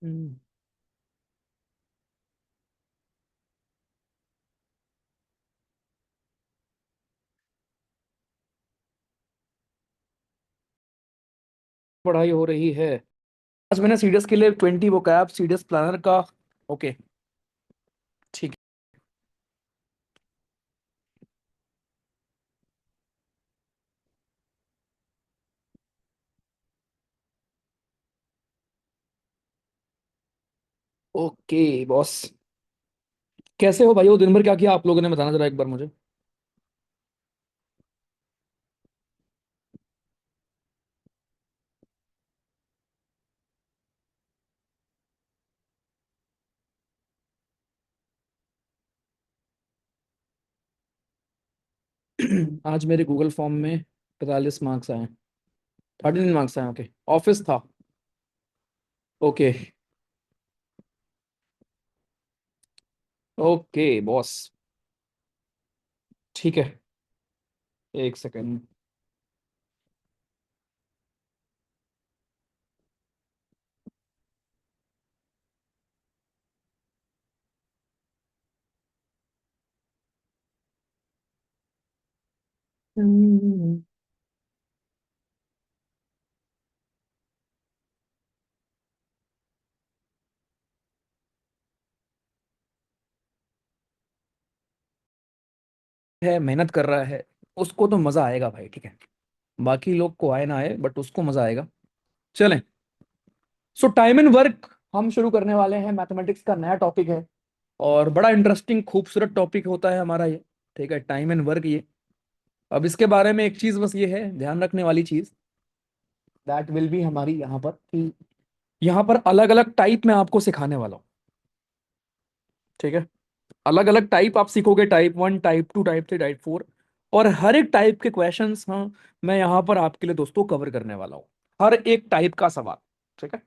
हम्म, पढ़ाई हो रही है। आज मैंने सीडीएस के लिए 20 vocab सीडीएस प्लानर का। ओके, ठीक है। ओके बॉस, कैसे हो भाई? वो दिन भर क्या किया आप लोगों ने, बताना जरा एक बार मुझे। आज मेरे गूगल फॉर्म में 45 मार्क्स आए। 39 मार्क्स आए। ओके, ऑफिस था। ओके। ओके बॉस, ठीक है। एक सेकेंड। है, मेहनत कर रहा है, उसको तो मजा आएगा भाई, ठीक है। बाकी लोग को आए ना आए, बट उसको मजा आएगा। चलें। सो टाइम एंड वर्क हम शुरू करने वाले हैं। मैथमेटिक्स का नया टॉपिक है और बड़ा इंटरेस्टिंग खूबसूरत टॉपिक होता है हमारा ये। ठीक है, टाइम एंड वर्क ये। अब इसके बारे में एक चीज बस ये है ध्यान रखने वाली चीज, दैट विल बी हमारी यहाँ पर कि यहाँ पर अलग अलग टाइप में आपको सिखाने वाला हूँ। ठीक है, अलग अलग टाइप आप सीखोगे, टाइप 1, टाइप 2, टाइप 3, टाइप 4। और हर एक टाइप के क्वेश्चंस, हाँ, मैं यहाँ पर आपके लिए दोस्तों कवर करने वाला हूँ। हर एक टाइप का सवाल, ठीक है।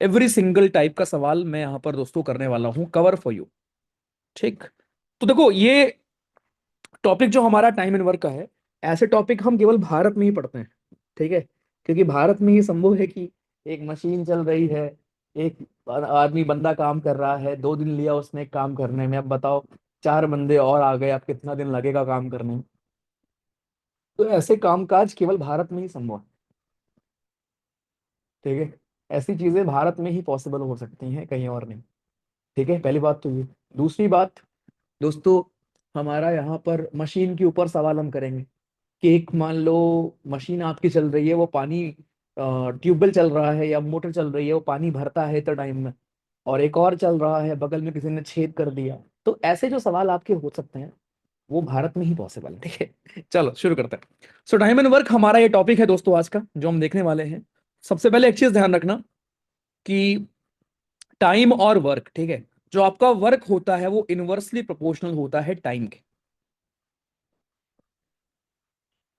एवरी सिंगल टाइप का सवाल मैं यहाँ पर दोस्तों करने वाला हूँ कवर फॉर यू। ठीक। तो देखो, ये टॉपिक जो हमारा टाइम एंड वर्क का है, ऐसे टॉपिक हम केवल भारत में ही पढ़ते हैं। ठीक है, क्योंकि भारत में ही संभव है कि एक मशीन चल रही है, एक आदमी बंदा काम कर रहा है, 2 दिन लिया उसने एक काम करने में। अब बताओ, 4 बंदे और आ गए, अब कितना दिन लगेगा काम करने में? तो ऐसे कामकाज केवल भारत में ही संभव है। ठीक है, ऐसी चीजें भारत में ही पॉसिबल हो सकती हैं, कहीं और नहीं। ठीक है, पहली बात तो ये। दूसरी बात दोस्तों, हमारा यहाँ पर मशीन के ऊपर सवाल हम करेंगे कि एक मान लो मशीन आपकी चल रही है, वो पानी, ट्यूबवेल चल रहा है या मोटर चल रही है, वो पानी भरता है तो टाइम में, और एक और चल रहा है, बगल में किसी ने छेद कर दिया। तो ऐसे जो सवाल आपके हो सकते हैं, वो भारत में ही पॉसिबल है। ठीक है, चलो शुरू करते हैं। सो टाइम एंड वर्क हमारा ये टॉपिक है दोस्तों आज का, जो हम देखने वाले हैं। सबसे पहले एक चीज ध्यान रखना कि टाइम और वर्क, ठीक है, जो आपका वर्क होता है वो इनवर्सली प्रोपोर्शनल होता है टाइम के।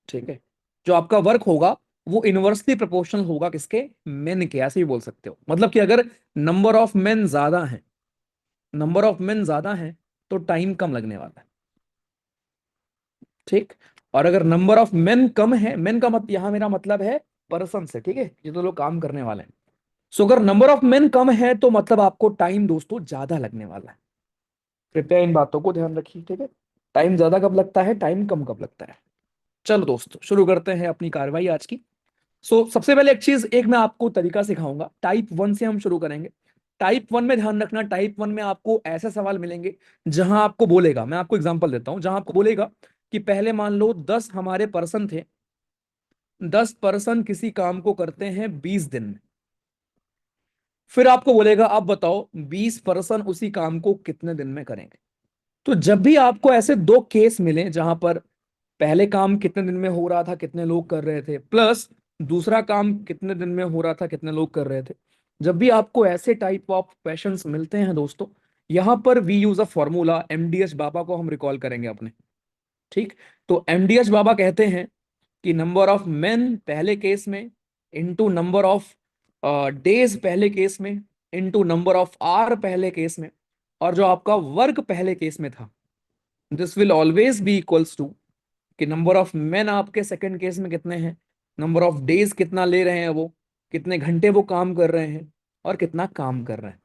ठीक है, जो आपका वर्क होगा वो इनवर्सली प्रोपोर्शनल होगा किसके? मेन के। ऐसे ही बोल सकते हो, मतलब कि अगर नंबर ऑफ मेन ज्यादा है, नंबर ऑफ मेन ज्यादा है, तो टाइम कम लगने वाला है। ठीक। और अगर नंबर ऑफ मेन कम है, मेन का मत यहां मेरा मतलब है पर्सन से, ठीक है, ये तो लोग काम करने वाले हैं। सो अगर नंबर ऑफ मेन कम है तो मतलब आपको टाइम दोस्तों ज्यादा लगने वाला है। कृपया इन बातों को ध्यान रखिए, ठीक है। टाइम ज्यादा कब लगता है, टाइम कम कब लगता है? चलो दोस्तों, शुरू करते हैं अपनी कार्रवाई आज की। सबसे पहले एक चीज, एक मैं आपको तरीका सिखाऊंगा। टाइप 1 से हम शुरू करेंगे। टाइप 1 में ध्यान रखना, टाइप 1 में आपको ऐसे सवाल मिलेंगे जहां आपको बोलेगा, मैं आपको एग्जांपल देता हूं, जहां आपको बोलेगा कि पहले मान लो 10 हमारे पर्सन थे, 10 पर्सन किसी काम को करते हैं 20 दिन में। फिर आपको बोलेगा अब बताओ 20 पर्सन उसी काम को कितने दिन में करेंगे। तो जब भी आपको ऐसे दो केस मिले जहां पर पहले काम कितने दिन में हो रहा था, कितने लोग कर रहे थे, प्लस दूसरा काम कितने दिन में हो रहा था, कितने लोग कर रहे थे, जब भी आपको ऐसे टाइप ऑफ क्वेश्चंस मिलते हैं दोस्तों, यहां पर we use a formula. MDS बाबा को हम रिकॉल करेंगे अपने। ठीक। तो एमडीएस बाबा कहते हैं कि नंबर ऑफ मेन पहले केस में इंटू नंबर ऑफ डेज पहले केस में इंटू नंबर ऑफ आवर पहले केस में, और जो आपका वर्क पहले केस में था, this will always be equals to कि नंबर ऑफ मैन आपके सेकंड केस में कितने हैं, नंबर ऑफ डेज कितना ले रहे हैं वो, कितने घंटे वो काम कर रहे हैं, और कितना काम कर रहे हैं।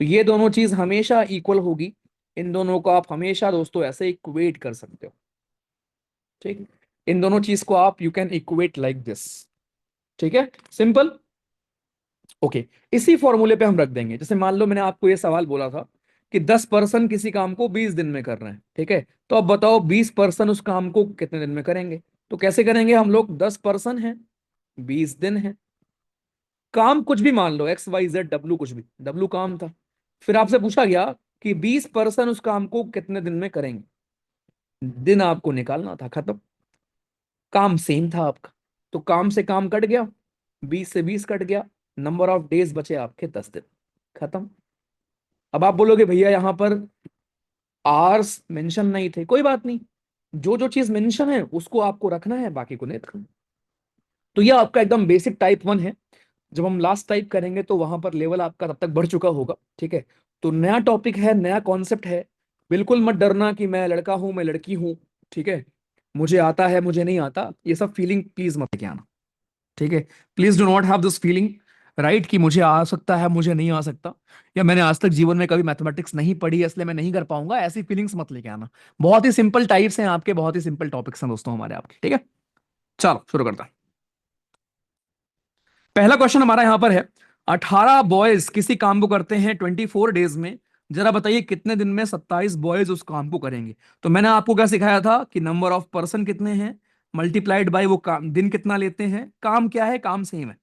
तो ये दोनों चीज हमेशा इक्वल होगी। इन दोनों को आप हमेशा दोस्तों ऐसे इक्वेट कर सकते हो। ठीक। इन दोनों चीज को आप you can equate like this. ठीक है, सिंपल। ओके। इसी फॉर्मूले पे हम रख देंगे। जैसे मान लो मैंने आपको ये सवाल बोला था कि 10% किसी काम को 20 दिन में कर रहे हैं, ठीक है, तो अब बताओ 20% उस काम को कितने दिन में करेंगे। तो कैसे करेंगे हम लोग, 10% है, 20 दिन है, काम कुछ भी मान लो, XYZ W, कुछ भी, W काम था। फिर आपसे पूछा गया कि 20% उस काम को कितने दिन में करेंगे। दिन आपको निकालना था, खत्म। काम सेम था आपका, तो काम से काम कट गया, 20 से 20 कट गया, नंबर ऑफ डेज बचे आपके 10 दिन, खत्म। अब आप बोलोगे भैया यहां पर आवर्स मेंशन नहीं थे, कोई बात नहीं, जो जो चीज मेंशन है उसको आपको रखना है, बाकी को नहीं रखना। तो ये आपका एकदम बेसिक टाइप 1 है। जब हम लास्ट टाइप करेंगे तो वहां पर लेवल आपका तब तक बढ़ चुका होगा, ठीक है। तो नया टॉपिक है, नया कॉन्सेप्ट है। बिल्कुल मत डरना कि मैं लड़का हूं, मैं लड़की हूं, ठीक है, मुझे आता है मुझे नहीं आता, ये सब फीलिंग प्लीज मत लेके आना, ठीक है। Please do not have this feeling, right, कि मुझे आ सकता है मुझे नहीं आ सकता, या मैंने आज तक जीवन में कभी मैथमेटिक्स नहीं पढ़ी है इसलिए मैं नहीं कर पाऊंगा, ऐसी फीलिंग्स मत लेके आना। बहुत ही सिंपल टाइप्स हैं आपके, बहुत ही सिंपल टॉपिक्स हैं दोस्तों हमारे आपके, ठीक है। चलो शुरू करता हूं। पहला क्वेश्चन हमारा यहां पर है, 18 बॉयज किसी काम को करते हैं 24 डेज में, जरा बताइए कितने दिन में 27 बॉयज उस काम को करेंगे। तो मैंने आपको क्या सिखाया था कि नंबर ऑफ पर्सन कितने हैं मल्टीप्लाइड बाय वो काम, दिन कितना लेते हैं, काम क्या है, काम सेम है।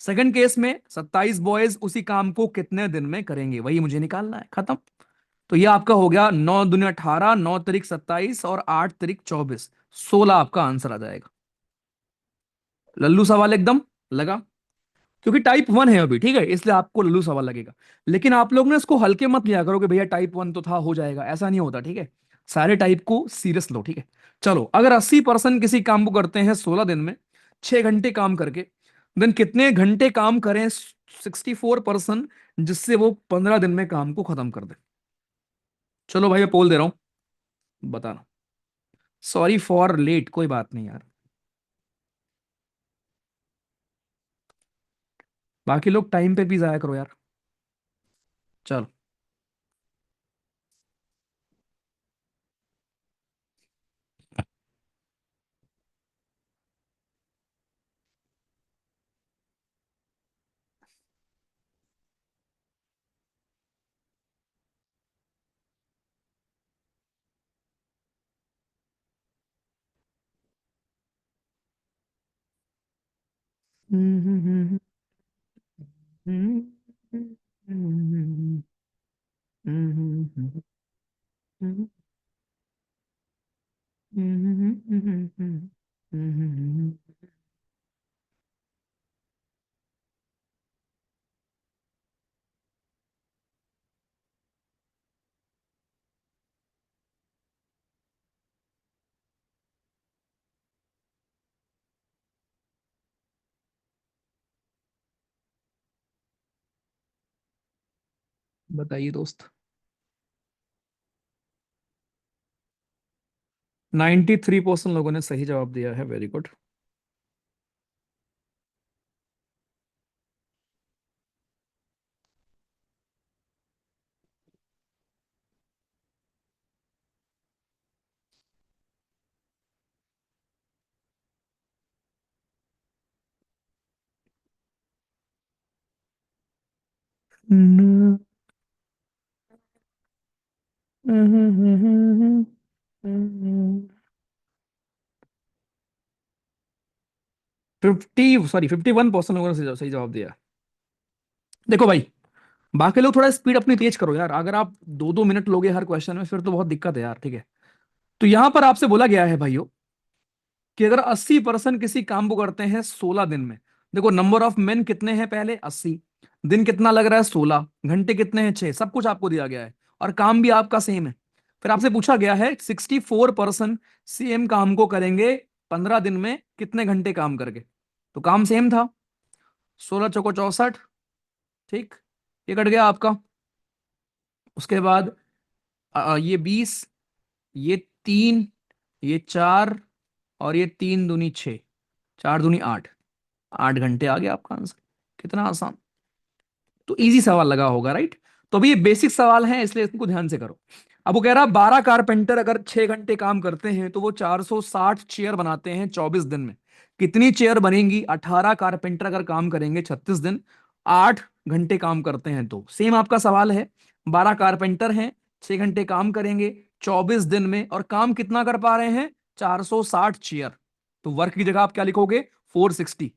सेकंड केस में 27 बॉयज उसी काम को कितने दिन में करेंगे, वही मुझे निकालना है, खत्म। तो ये आपका हो गया 9 दूनी 18, 9 तिरिक 27 और 8 तिरिक 24, 16 आपका आंसर आ जाएगा। लल्लू सवाल एकदम लगा, क्योंकि टाइप 1 है अभी, ठीक है, इसलिए आपको लल्लू सवाल लगेगा। लेकिन आप लोग ना इसको हल्के मत लिया करो कि भैया टाइप 1 तो था हो जाएगा, ऐसा नहीं होता, ठीक है। सारे टाइप को सीरियस लो, ठीक है। चलो, अगर 80% किसी काम को करते हैं 16 दिन में, 6 घंटे काम करके, देन कितने घंटे काम करें 64%, जिससे वो 15 दिन में काम को खत्म कर दे। चलो भाई मैं पोल दे रहा हूं, बताना। सॉरी फॉर लेट, कोई बात नहीं यार, बाकी लोग टाइम पे भी जाया करो यार। चलो। बताइए दोस्त। 93% लोगों ने सही जवाब दिया है, वेरी गुड। हम्म। 51% लोगों ने सही जवाब दिया। देखो भाई, बाकी लोग थोड़ा स्पीड अपनी तेज करो यार, अगर आप 2-2 मिनट लोगे हर क्वेश्चन में फिर तो बहुत दिक्कत है यार, ठीक है। तो यहां पर आपसे बोला गया है भाइयों कि अगर 80% किसी काम को करते हैं 16 दिन में, देखो नंबर ऑफ मेन कितने हैं पहले 80, दिन कितना लग रहा है 16, घंटे कितने हैं 6, सब कुछ आपको दिया गया है, और काम भी आपका सेम है। फिर आपसे पूछा गया है 64% सेम काम को करेंगे 15 दिन में कितने घंटे काम करके। तो काम सेम था, 16 चौको 64, ठीक, ये कट गया आपका। उसके बाद ये 20, ये 3, ये 4, और ये 3 दूनी 6, 4 दूनी 8, 8 घंटे आ गया आपका आंसर। कितना आसान। तो इजी सवाल लगा होगा, राइट। तो अभी ये बेसिक सवाल है, इसलिए इसको ध्यान से करो। अब वो कह रहा 12 कारपेंटर अगर 6 घंटे काम करते हैं तो वो 460 चेयर बनाते हैं 24 दिन में। कितनी चेयर बनेंगी? 18 कारपेंटर अगर काम करेंगे 36 दिन, 8 घंटे काम करते हैं तो सेम आपका सवाल है। 12 कारपेंटर हैं, 6 घंटे काम करेंगे 24 दिन में, और काम कितना कर पा रहे हैं? 460 चेयर। तो वर्क की जगह आप क्या लिखोगे? 460।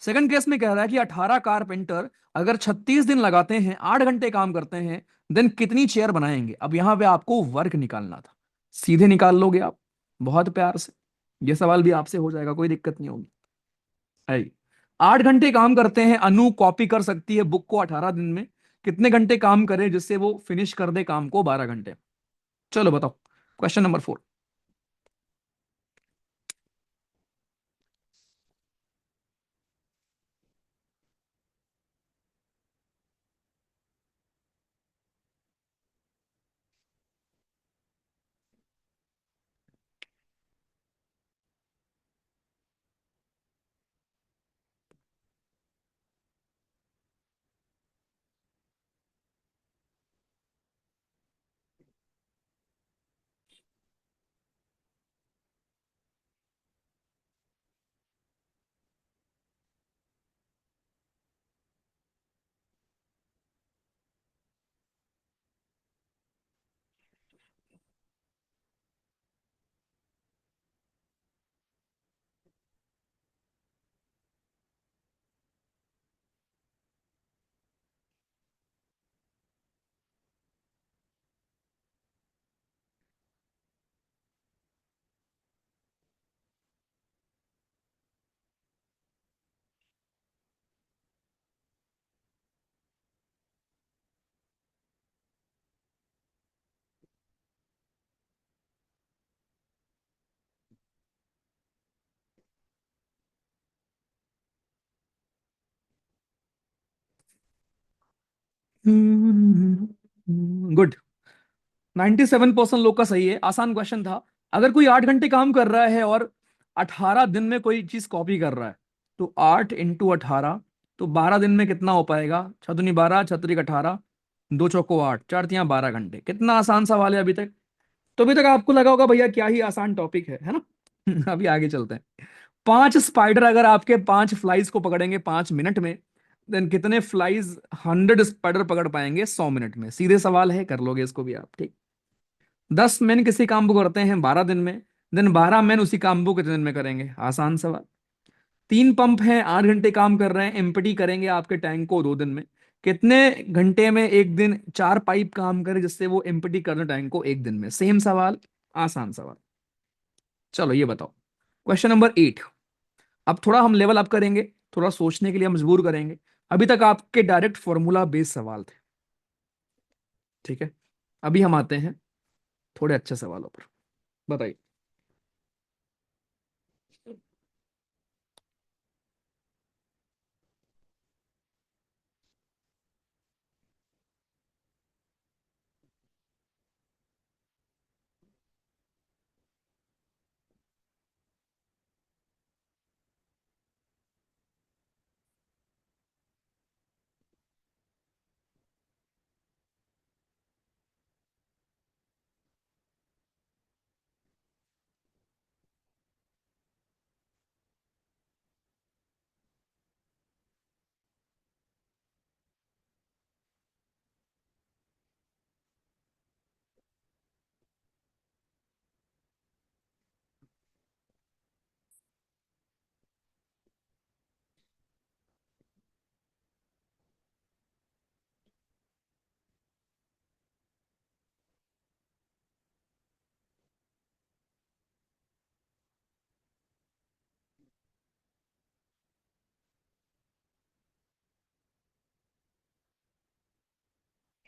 सेकंड केस में कह रहा है कि 18 कारपेंटर अगर 36 दिन लगाते हैं, 8 घंटे काम करते हैं, देन कितनी चेयर बनाएंगे? अब यहां पे आपको वर्क निकालना था, सीधे निकाल लोगे आप बहुत प्यार से। यह सवाल भी आपसे हो जाएगा, कोई दिक्कत नहीं होगी। है 8 घंटे काम करते हैं, अनु कॉपी कर सकती है बुक को 18 दिन में। कितने घंटे काम करे जिससे वो फिनिश कर दे काम को 12 घंटे? चलो बताओ। Question number 4। गुड। 97% लोग का सही है। आसान क्वेश्चन था। अगर कोई 8 घंटे काम कर रहा है और 18 दिन में कोई चीज कॉपी कर रहा है, तो 8 × 18, तो 12 दिन में कितना हो पाएगा? छतुनी 12, छतरी 18, दो चौको 8, चार तियां 12 घंटे। कितना आसान सवाल है अभी तक। तो अभी तक आपको लगा होगा भैया क्या ही आसान टॉपिक है ना। अभी आगे चलते हैं। 5 स्पाइडर अगर आपके 5 फ्लाइज को पकड़ेंगे 5 मिनट में, देन कितने फ्लाइज 100 स्पाइडर पकड़ पाएंगे 100 मिनट में? सीधे सवाल है, कर लोगे इसको भी आप, ठीक। 10 मैन किसी काम को करते हैं 12 दिन में, देन 12 मैन उसी काम को कितने दिन में करेंगे? आसान सवाल। 3 पंप हैं, 8 घंटे काम कर रहे हैं, एम्प्टी करेंगे आपके टैंक को 2 दिन में। कितने घंटे में एक दिन 4 पाइप काम करे जिससे वो एम्प्टी कर दे टैंक को 1 दिन में? सेम सवाल, आसान सवाल। चलो ये बताओ। Question number 8। अब थोड़ा हम लेवल अप करेंगे, थोड़ा सोचने के लिए मजबूर करेंगे। अभी तक आपके डायरेक्ट फॉर्मूला बेस्ड सवाल थे, ठीक है। अभी हम आते हैं थोड़े अच्छे सवालों पर। बताइए।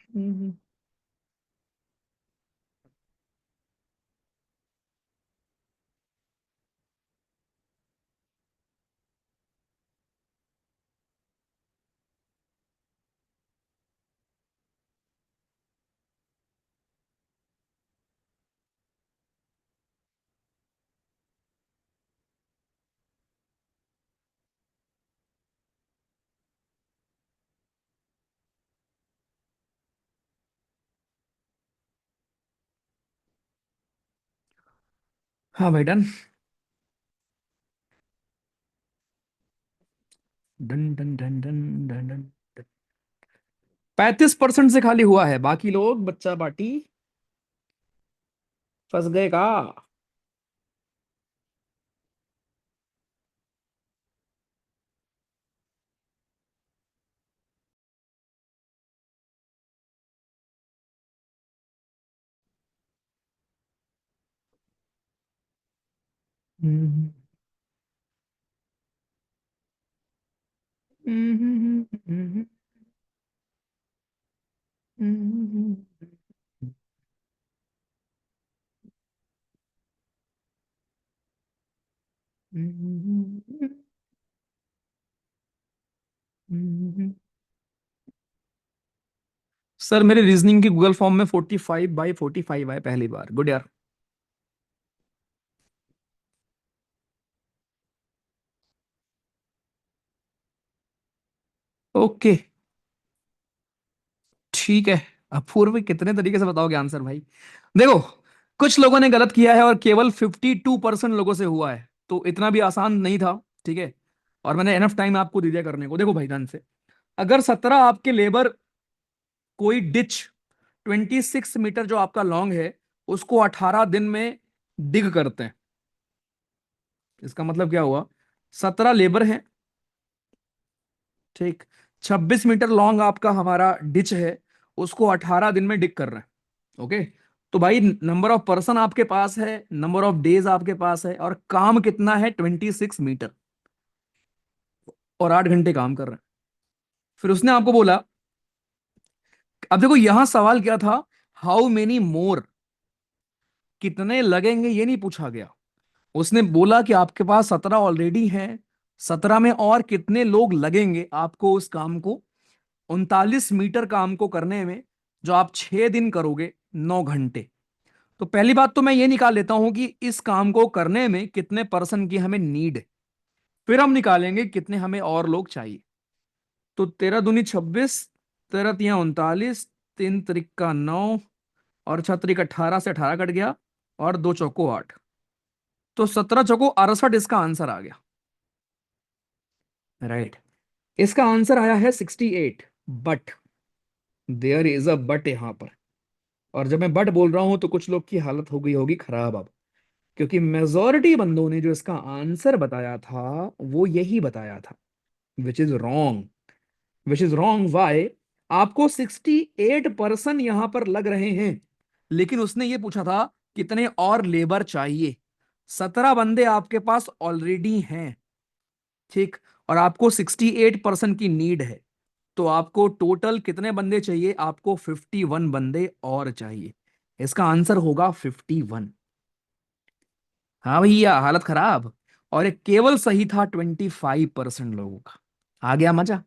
हम्म। हाँ भाई done. Done done done done done done. 35% से खाली हुआ है, बाकी लोग बच्चा पार्टी फंस गए का। हम्म, हम्म, हम्म, हम्म, सर मेरे रीजनिंग की गूगल फॉर्म में 45/45 आए पहली बार, गुड यार। ओके ठीक है। अब पूर्व कितने तरीके से बताओगे आंसर भाई। देखो, कुछ लोगों ने गलत किया है और केवल 52% लोगों से हुआ है, तो इतना भी आसान नहीं था। ठीक है, और मैंने एनफ टाइम आपको दे दिया करने को। देखो भाई ध्यान से, अगर 17 आपके लेबर कोई डिच 26 मीटर जो आपका लॉन्ग है उसको 18 दिन में डिग करते हैं, इसका मतलब क्या हुआ? 17 लेबर हैं, ठीक। 26 मीटर लॉन्ग आपका हमारा डिच है, उसको 18 दिन में डिग कर रहे हैं। ओके, तो भाई नंबर ऑफ पर्सन आपके पास है, नंबर ऑफ डेज आपके पास है, और काम कितना है? 26 मीटर, और 8 घंटे काम कर रहे हैं। फिर उसने आपको बोला, अब देखो यहां सवाल क्या था? हाउ मेनी मोर, कितने लगेंगे ये नहीं पूछा गया। उसने बोला कि आपके पास 17 ऑलरेडी हैं, 17 में और कितने लोग लगेंगे आपको उस काम को, 39 मीटर काम को करने में, जो आप 6 दिन करोगे, 9 घंटे। तो पहली बात तो मैं ये निकाल लेता हूं कि इस काम को करने में कितने पर्सन की हमें नीड है। फिर हम निकालेंगे कितने हमें और लोग चाहिए। तो 13 दूनी 26, 13 तिया 39, 3 त्रिका 9, और 6 त्रिक 18, से 18 कट गया, और 2 चौको 8, तो 17 चौको 68 इसका आंसर आ गया। राइट, इसका आंसर आया है 68। But there is a but यहां पर। और जब मैं बट बोल रहा हूं तो कुछ लोग की हालत हो गई होगी खराब अब, क्योंकि मेजोरिटी बंदों ने जो इसका आंसर बताया था वो यही बताया था, which is wrong. Which is wrong Y? आपको 68% यहां पर लग रहे हैं, लेकिन उसने ये पूछा था कितने और लेबर चाहिए। 17 बंदे आपके पास ऑलरेडी हैं, ठीक, और आपको 68% की नीड है। तो आपको टोटल कितने बंदे चाहिए? आपको 51 बंदे और चाहिए। इसका आंसर होगा 51। हाँ भैया, हालत खराब। और ये केवल सही था 25% लोगों का। आ गया मजा?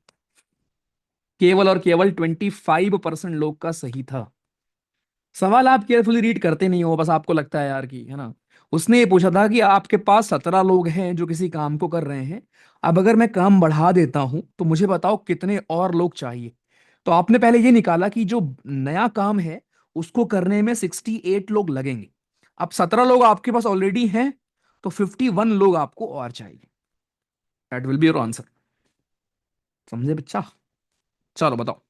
केवल और केवल 25% लोग का सही था। सवाल आप केयरफुली रीड करते नहीं हो, बस आपको लगता है यार कि, है ना। उसने ये पूछा था कि आपके पास 17 लोग हैं जो किसी काम को कर रहे हैं, अब अगर मैं काम बढ़ा देता हूं तो मुझे बताओ कितने और लोग चाहिए। तो आपने पहले ये निकाला कि जो नया काम है उसको करने में 68 लोग लगेंगे। अब 17 लोग आपके पास ऑलरेडी हैं, तो 51 लोग आपको और चाहिए। That will be your answer. समझे बच्चा? चलो बताओ।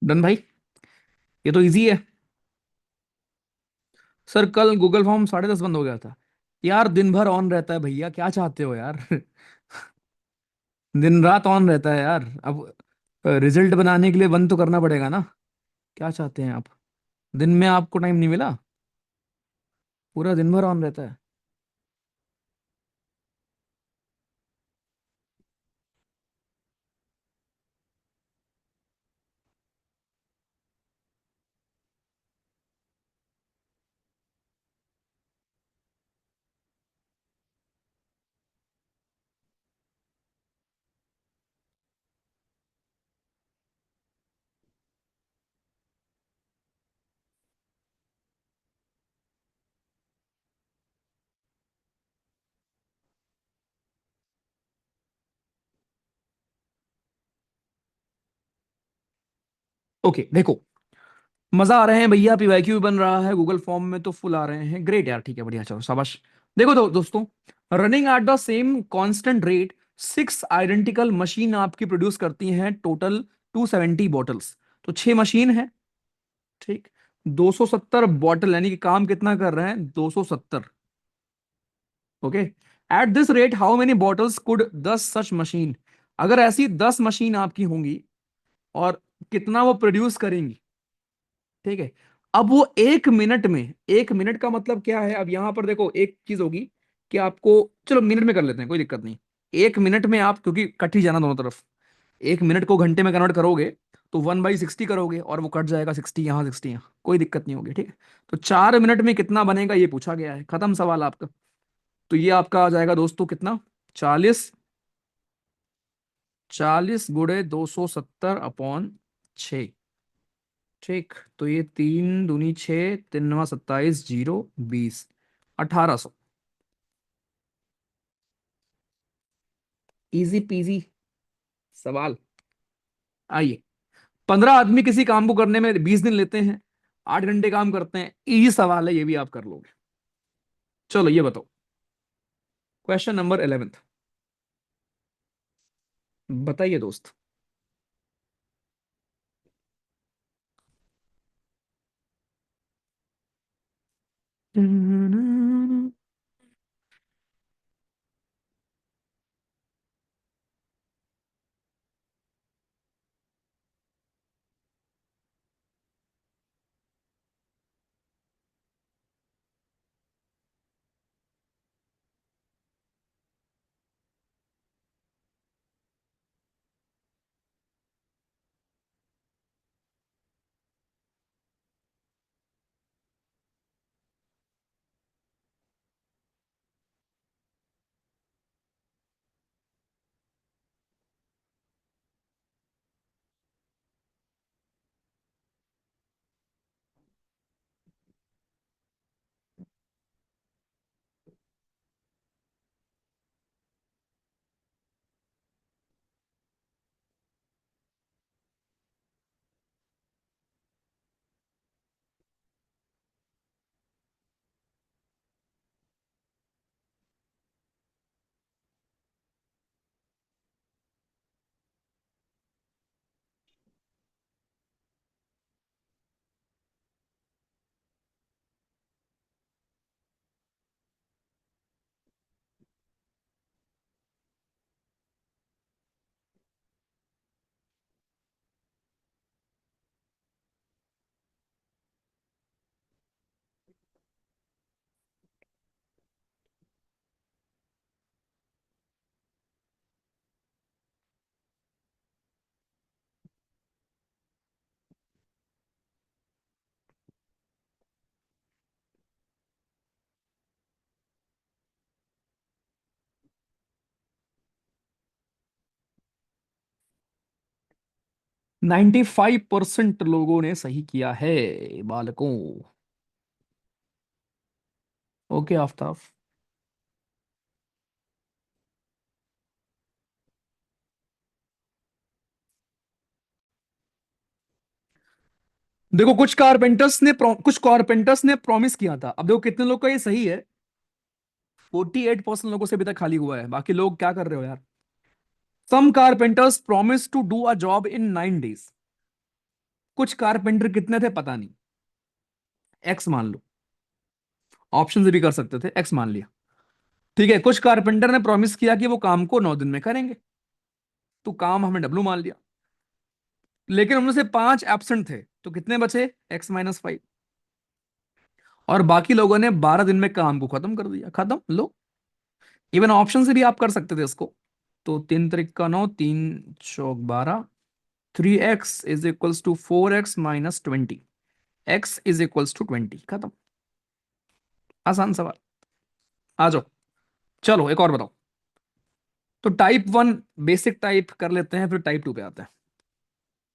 डन भाई, ये तो इजी है। सर कल गूगल फॉर्म 10:30 बंद हो गया था। यार दिन भर ऑन रहता है भैया, क्या चाहते हो यार। दिन रात ऑन रहता है यार। अब रिजल्ट बनाने के लिए बंद तो करना पड़ेगा ना। क्या चाहते हैं आप? दिन में आपको टाइम नहीं मिला? पूरा दिन भर ऑन रहता है। ओके देखो, मजा आ रहे हैं भैया, पीवाईक्यू बन रहा है गूगल फॉर्म में तो फुल आ रहे हैं, ग्रेट यार, ठीक है बढ़िया, चलो शाबाश। देखो दोस्तों, running at the same constant rate 6 identical machine आपकी प्रोड्यूस करती हैं टोटल 270 बॉटल्स। तो 6 मशीन है, ठीक। 270 बॉटल यानी कि काम कितना कर रहे हैं? 270। Okay. At this rate how many bottles could 10 such machine, अगर ऐसी 10 मशीन आपकी होंगी और कितना वो प्रोड्यूस करेंगी, ठीक है। अब वो 1 मिनट में, 1 मिनट का मतलब क्या है? अब यहां पर देखो एक चीज होगी कि आपको, चलो मिनट में कर लेते हैं, कोई दिक्कत नहीं। 1 मिनट में आप, क्योंकि कट ही जाना दोनों तरफ, 1 मिनट को घंटे में कन्वर्ट करोगे तो 1/60 करोगे और वो कट जाएगा, 60 यहाँ 60 यहाँ, कोई दिक्कत नहीं होगी, ठीक है। तो 4 मिनट में कितना बनेगा ये पूछा गया है, खत्म सवाल आपका। तो ये आपका आ जाएगा दोस्तों कितना? 40। 40 × 270/6, ठीक। तो ये 3 दूनी 6, 3 9 27, 0 20, 1800। इजी पीजी सवाल। आइए, 15 आदमी किसी काम को करने में 20 दिन लेते हैं, 8 घंटे काम करते हैं, इजी सवाल है, ये भी आप कर लोगे। चलो ये बताओ, क्वेश्चन नंबर 11। बताइए दोस्त। 95% लोगों ने सही किया है बालकों। ओके आफ्ताब। देखो कुछ कारपेंटर्स ने प्रॉमिस किया था, अब देखो कितने लोग का ये सही है। 48% लोगों से अभी तक खाली हुआ है, बाकी लोग क्या कर रहे हो यार? Some carpenters promise to do a job in 9 days। कुछ कारपेंटर कितने थे पता नहीं, एक्स मान लो, ऑप्शन से भी कर सकते थे, एक्स मान लिया। ठीक है, कुछ कारपेंटर ने प्रॉमिस किया कि वो काम को 9 दिन में करेंगे, तो काम हमने डब्लू मान लिया। लेकिन उनमें से 5 एब्सेंट थे, तो कितने बचे, x-5। और बाकी लोगों ने 12 दिन में काम को खत्म कर दिया, खत्म लो। इवन ऑप्शन से भी आप कर सकते थे इसको। तो 3 × 9, 3 × 4 = 12, 3x = 4x - 20, x = 20, खत्म। आसान सवाल। आ जाओ, चलो एक और बताओ। तो टाइप 1 बेसिक टाइप कर लेते हैं, फिर टाइप 2 पे आते हैं।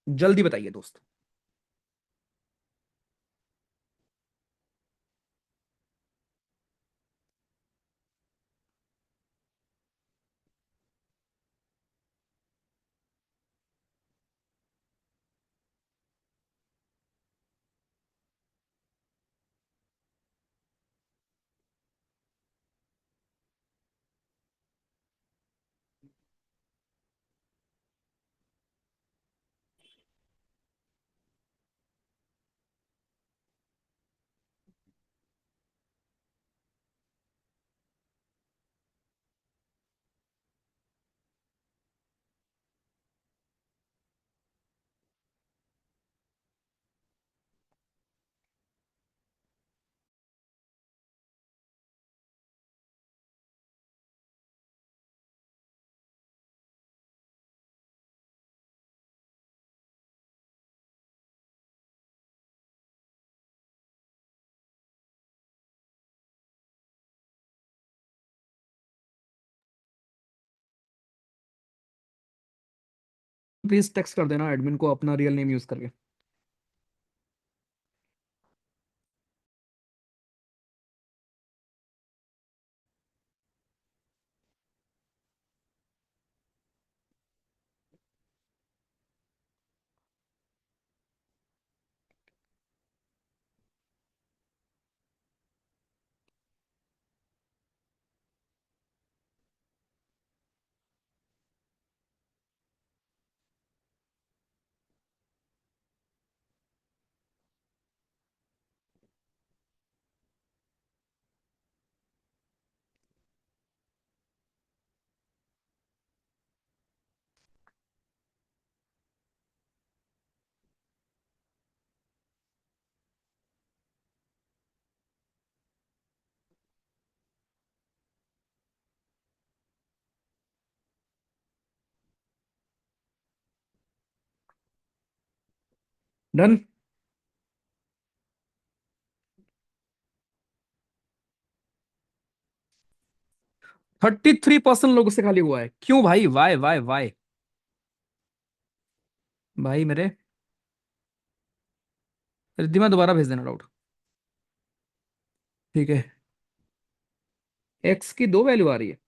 जल्दी बताइए दोस्त। प्लीज टेक्स्ट कर देना एडमिन को अपना रियल नेम यूज करके। डन। 33% लोगों से खाली हुआ है, क्यों भाई, वाई वाई वाई। भाई मेरे, रिद्धिमा दोबारा भेज देना डाउट। ठीक है, एक्स की 2 वैल्यू आ रही है।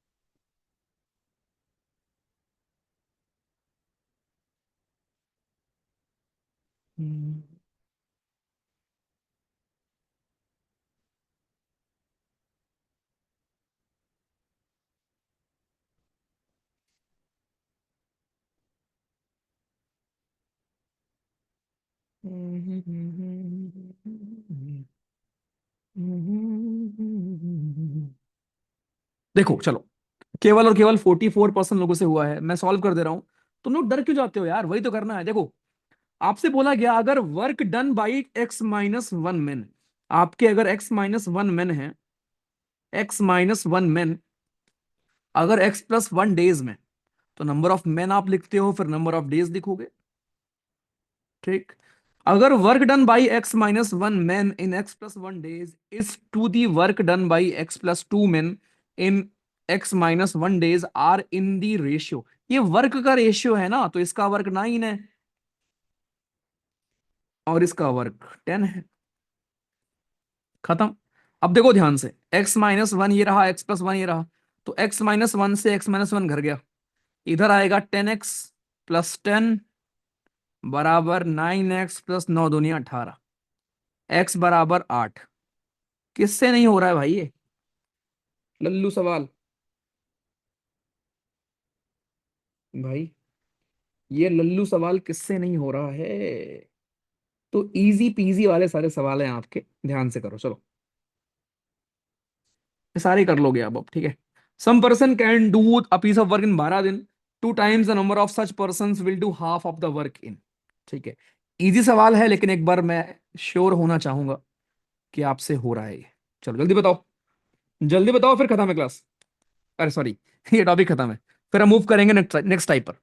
हम्म, देखो चलो, केवल और केवल 44% लोगों से हुआ है, मैं सॉल्व कर दे रहा हूं। तुम लोग डर क्यों जाते हो यार, वही तो करना है। देखो, आपसे बोला गया अगर work done by x-1 man, आपके अगर x-1 मैन है, x-1 मैन, अगर x+1 डेज में, तो नंबर ऑफ मैन आप लिखते हो, फिर नंबर ऑफ डेज लिखोगे। ठीक। अगर work done by x-1 man in x+1 days is to the work done by x+2 man in x-1 days are in the ratio, ये वर्क का रेशियो है ना, तो इसका वर्क 9 है और इसका वर्क 10 है, खत्म। अब देखो ध्यान से, x-1 ये रहा, x+1 ये रहा, तो x-1 से x-1 घर गया, इधर आएगा 10x+10 बराबर 9x+9 × 2 = 18, x बराबर 8। किससे नहीं हो रहा है भाई ये लल्लू सवाल, भाई ये लल्लू सवाल किससे नहीं हो रहा है। तो इजी पीजी वाले सारे सवाल हैं आपके, ध्यान से करो चलो। ये सारे कर लोगे आप अब, ठीक है। Some person can do a piece of work in 12 दिन, 2 times the number of such person will do half of the work in. ठीक है, इजी सवाल है, लेकिन एक बार मैं श्योर होना चाहूंगा कि आपसे हो रहा है ये। चलो जल्दी बताओ, जल्दी बताओ, फिर खत्म है क्लास। अरे सॉरी, ये टॉपिक खत्म है। फिर हम मूव करेंगे नेक्स्ट नेक्स्ट टाइप पर।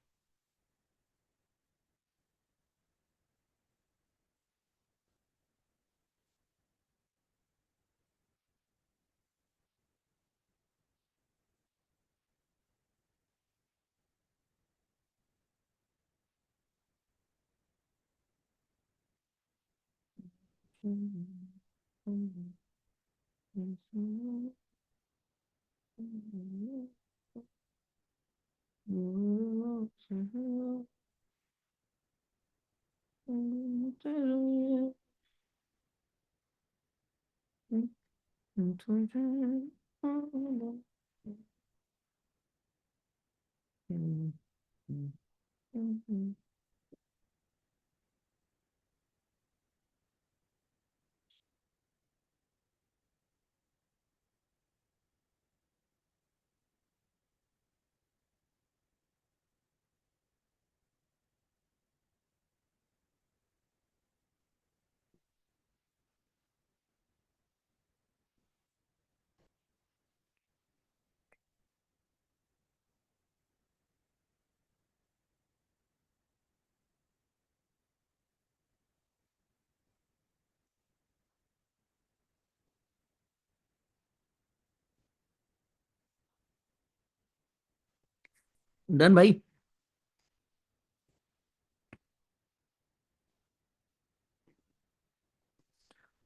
डन भाई।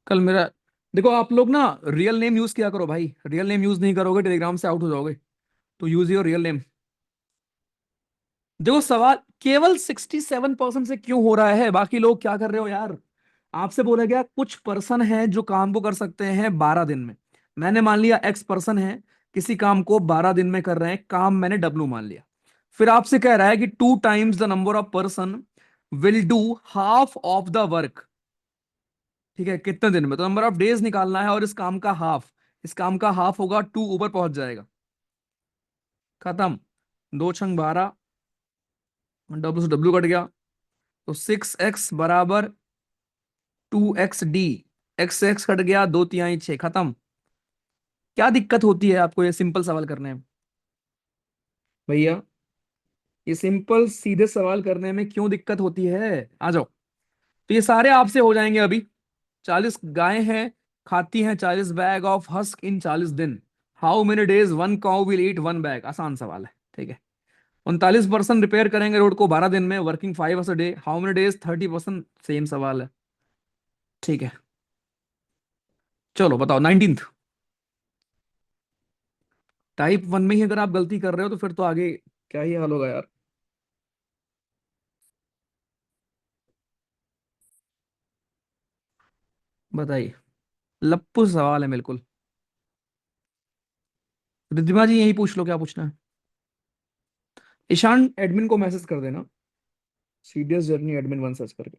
कल मेरा, देखो आप लोग ना रियल नेम यूज किया करो भाई, रियल नेम यूज नहीं करोगे टेलीग्राम से आउट हो जाओगे। तो यूज योर रियल नेम। देखो सवाल केवल 67% से क्यों हो रहा है, बाकी लोग क्या कर रहे हो यार। आपसे बोला गया कुछ पर्सन है जो काम को कर सकते हैं 12 दिन में। मैंने मान लिया एक्स पर्सन है, किसी काम को 12 दिन में कर रहे हैं, काम मैंने डब्लू मान लिया। फिर आपसे कह रहा है कि 2 times the number of person will do half of the work. ठीक है, कितने दिन में, तो नंबर ऑफ डेज निकालना है, और इस काम का हाफ, इस काम का हाफ होगा 2, ऊपर पहुंच जाएगा। खत्म। 2 छंग 12, डब्ल्यू से डब्ल्यू कट गया। तो 6x = 2xd, x x cut गया, 2 तिहाई 6, खत्म। क्या दिक्कत होती है आपको ये सिंपल सवाल करने में भैया, ये सिंपल सीधे सवाल करने में क्यों दिक्कत होती है, आ जाओ। तो ये सारे आपसे हो जाएंगे अभी। 40 गायें हैं, खाती हैं 40 बैग ऑफ हस्क इन 40 दिन। How many days one cow will eat 1 bag, आसान सवाल है, ठीक है। 39% रिपेयर करेंगे रोड को 12 दिन में, working 5 hours a day, how many days 30%, same सवाल है, ठीक है। चलो बताओ 19th। टाइप 1 में ही अगर आप गलती कर रहे हो तो फिर तो आगे क्या ही हाल होगा यार। बताइए। लप्पू सवाल है बिल्कुल। रिद्धिमा जी यही पूछ लो, क्या पूछना है। ईशान एडमिन को मैसेज कर देना, सीडीएस जर्नी एडमिन 1 सर्च करके।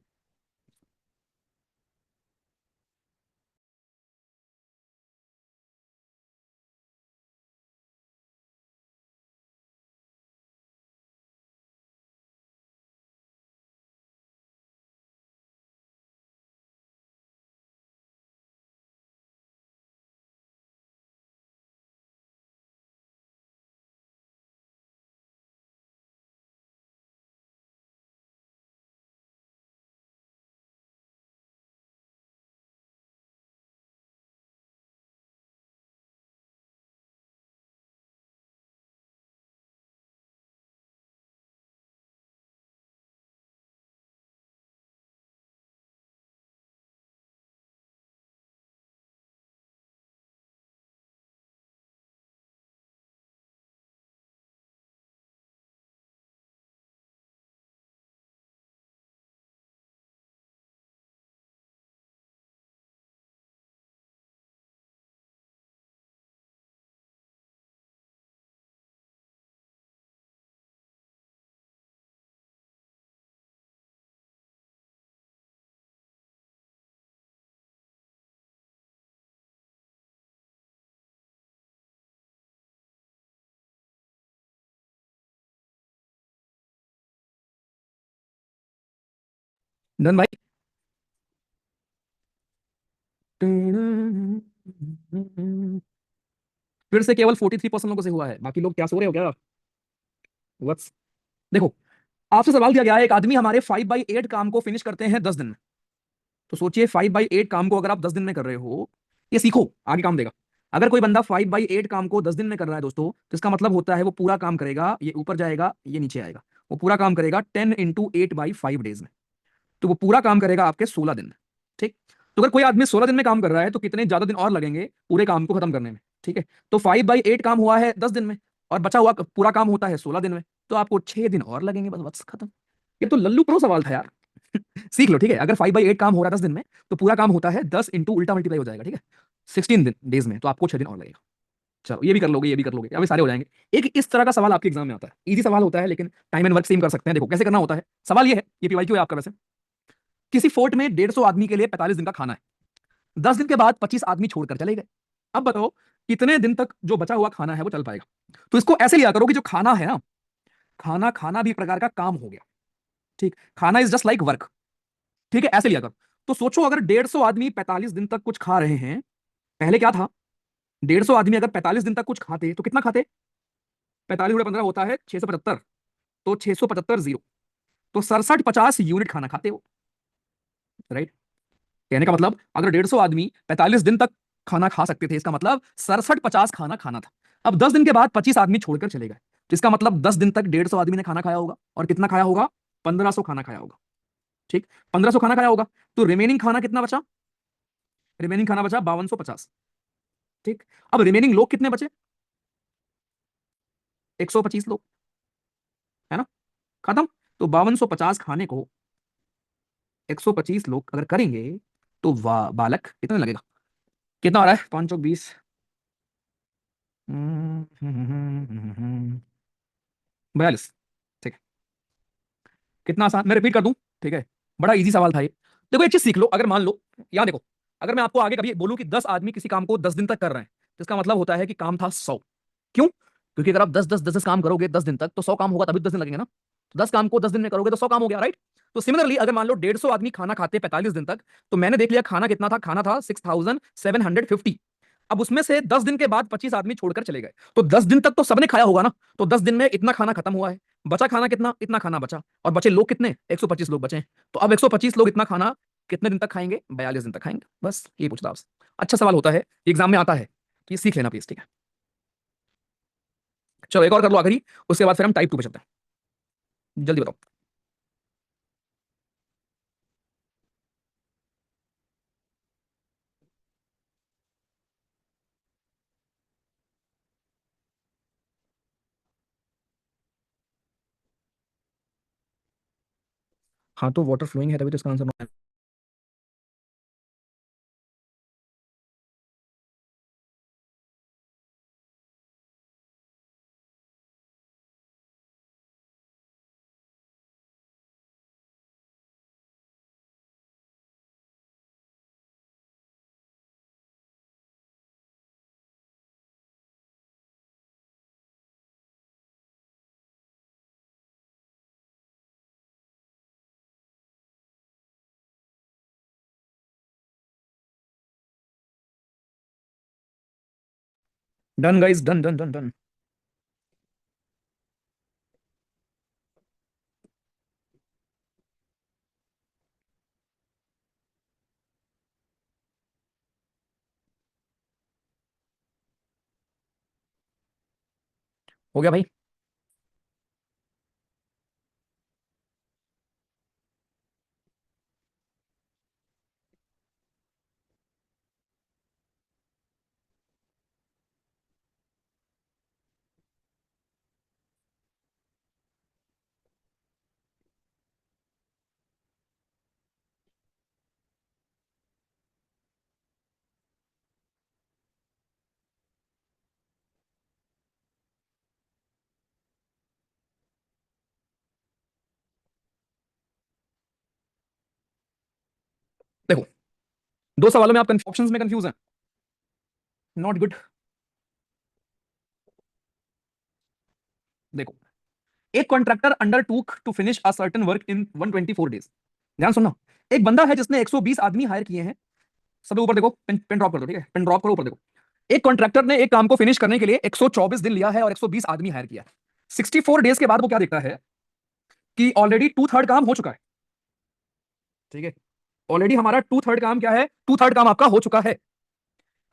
डन भाई। फिर से केवल 43% लोगों से हुआ है, बाकी लोग क्या सो रहे हो क्या? बस देखो, आपसे सवाल दिया गया है, एक आदमी हमारे 5/8 काम को फिनिश करते हैं 10 दिन में। तो सोचिए 5/8 काम को अगर आप 10 दिन में कर रहे हो, ये सीखो, आगे काम देगा। अगर कोई बंदा 5/8 काम को 10 दिन में कर रहा है दोस्तों, तो इसका मतलब होता है वो पूरा काम करेगा, ये ऊपर जाएगा ये नीचे आएगा, वो पूरा काम करेगा 10 × 8/5 डेज में। तो वो पूरा काम करेगा आपके 16 दिन में। ठीक। तो अगर कोई आदमी 16 दिन में काम कर रहा है, तो कितने ज्यादा दिन और लगेंगे पूरे काम को खत्म करने में? ठीक है। तो 5/8 काम हुआ है 10 दिन में, और बचा हुआ पूरा काम होता है 16 दिन में, तो आपको 6 दिन और लगेंगे, बस बस खत्म। ये तो लल्लू प्रो सवाल था यार। सीख लो, ठीक है। अगर 5/8 काम हो रहा है 10 दिन में, तो पूरा काम होता है 10 इंटू उल्टा मल्टीप्लाई हो जाएगा, ठीक है, 16 डेज में, तो आपको 6 दिन और लगेगा। चलो ये भी कर लोगे, ये भी कर लोगे, अभी सारे हो जाएंगे। एक इस तरह का सवाल आपके एग्जाम में आता है, इजी सवाल होता है, लेकिन टाइम एंड वर्क सेम कर सकते हैं। देखो कैसे करना होता है। सवाल ये है, ये पीवाईक्यू है आपका वैसे। किसी फोर्ट में 150 आदमी के लिए 45 दिन का खाना है। 10 दिन के बाद 25 आदमी छोड़कर चले गए। अब बताओ कितने दिन तक जो बचा हुआ खाना है वो चल पाएगा? तो इसको ऐसे लिया करो कि जो खाना है ना, खाना खाना भी एक प्रकार का काम हो गया। ठीक, खाना इज जस्ट लाइक वर्क। ठीक है, ऐसे लिया करो। तो सोचो अगर 150 आदमी 45 दिन तक कुछ खा रहे हैं, पहले क्या था? 150 आदमी अगर 45 दिन तक कुछ खाते तो कितना खाते? 45 × 15 होता है 675। तो 675 जीरो, तो 6750 यूनिट खाना खाते हो। राइट। कहने का मतलब अगर 150 आदमी 45 दिन तक खाना खा सकते थे, इसका मतलब 6750 खाना खाना था। अब 10 दिन के बाद 25 आदमी छोड़कर चले गए, तो इसका मतलब 10 दिन तक 150 आदमी ने खाना खाया होगा, और कितना खाया होगा? 1500 खाना खाया होगा। ठीक, 1500 खाना खाया होगा। तो रिमेनिंग खाना कितना बचा? रिमेनिंग खाना बचा 5250। ठीक। अब रिमेनिंग लोग कितने बचे? 125 लोग, है ना? खत्म। तो 5250 खाने को 125 लोग अगर करेंगे, तो वाह बालक कितना लगेगा? कितना आ रहा है? 520। 42। ठीक है। कितना आसान, मैं रिपीट कर दूं, ठीक है। बड़ा इजी सवाल था ये। देखो एक चीज सीख लो, अगर मान लो, यहां देखो, अगर मैं आपको आगे कभी बोलूं कि 10 आदमी किसी काम को 10 दिन तक कर रहे हैं, तो इसका मतलब होता है कि काम था 100। क्यों? क्योंकि अगर आप 10 10 10 10 काम करोगे 10 दिन तक, तो 100 काम होगा, तभी 10 दिन लगेंगे ना। तो 10 काम को 10 दिन में करोगे तो 100 काम हो गया, राइट। तो सिमिलरली अगर मान लो 150 आदमी खाना खाते 45 दिन तक, तो मैंने देख लिया खाना कितना था, खाना था 6750। अब उसमें से 10 दिन के बाद 25 आदमी छोड़कर चले गए, तो 10 दिन तक तो सबने खाया होगा ना। तो 10 दिन में इतना खाना खत्म हुआ है। बचा खाना कितना? इतना खाना बचा। और बचे लोग कितने? 125 लोग बचे हैं। तो अब 125 लोग इतना खाना कितने दिन तक खाएंगे? 42 दिन तक खाएंगे। बस ये पूछता आपसे। अच्छा सवाल होता है, एग्जाम में आता है, कि सीख लेना प्लीज, ठीक है। चलो एक और कर लो आखिरी, उसके बाद फिर हम टाइप 2 पे चलते हैं। जल्दी बताओ। हाँ तो वाटर फ्लोइंग है, तभी तो इसका आंसर है। Done guys, done done done done. हो गया भाई। देखो, दो सवालों में आप ऑप्शंस में कंफ्यूज हैं। Not good. देखो, एक contractor undertook to finish a certain work in 124 days. ध्यान सुनना। एक बंदा है जिसने 120 आदमी हायर किए हैं। सब लोग ऊपर देखो, पेन पेन ड्रॉप कर दो, ठीक है, पेन ड्रॉप करो, ऊपर देखो। एक कॉन्ट्रैक्टर ने एक काम को फिनिश करने के लिए 124 दिन लिया है और 120 आदमी हायर किया है। 64 डेज के बाद वो क्या देखता है कि ऑलरेडी टू थर्ड काम हो चुका है। ठीक है, ऑलरेडी हमारा टू थर्ड काम क्या है, टू थर्ड काम आपका हो चुका है।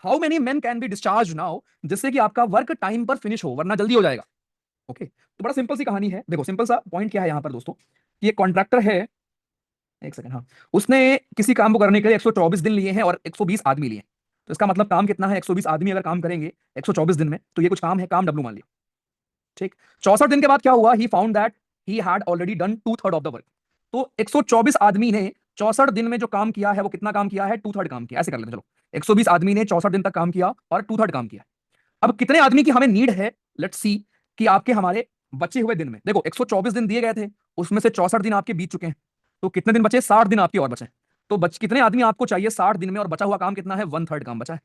How many man can be discharge now, जिससे कि आपका वर्क टाइम पर फिनिश हो, वरना जल्दी हो जाएगा। ओके, तो बड़ा सिंपल सी कहानी है। देखो सिंपल सा पॉइंट क्या है यहां पर दोस्तों, कि एक कॉन्ट्रैक्टर है, एक सेकंड, हाँ, उसने किसी काम को करने के लिए 124 दिन लिए हैं और 120 आदमी लिए हैं। तो इसका मतलब काम कितना है, 120 आदमी अगर काम करेंगे 124 दिन में, तो ये कुछ काम है, काम डब्ल्यू मान लिया। ठीक, 64 दिन के बाद क्या हुआ, he found that he had already done two third of the work. तो 124 आदमी ने 64 दिन में जो काम किया है वो कितना काम किया है, टू थर्ड काम किया। ऐसे कर लेते हैं, चलो 120 आदमी ने 64 दिन तक काम किया और टू थर्ड काम किया। अब कितने आदमी की हमें नीड है, लेट्स सी, कि आपके हमारे बचे हुए दिन में, देखो 124 दिन दिए गए थे, उसमें से 64 दिन आपके बीत चुके हैं, तो कितने दिन बचे, 60 दिन आपके और बचे। तो कितने आदमी आपको चाहिए 60 दिन में, और बचा हुआ काम कितना है, वन थर्ड काम बचा है।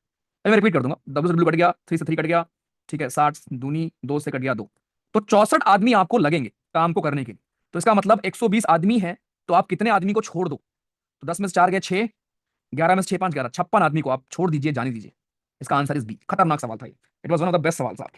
मैं रिपीट कर दूंगा, डब्ल्यू से डब्ल्यू कट गया, 3 से 3 कट गया, ठीक है, 60 दूनी 2 से कट गया 2, तो 64 आदमी आपको लगेंगे काम को करने के लिए। तो इसका मतलब 120 आदमी है, तो आप कितने आदमी को छोड़ दो, तो 10 में से 4 गए 6, 11 में से 6 5 11, 56 आदमी को आप छोड़ दीजिए, जाने दीजिए। इसका आंसर इज बी। खतरनाक सवाल था ये, it was one of the best सवाल था।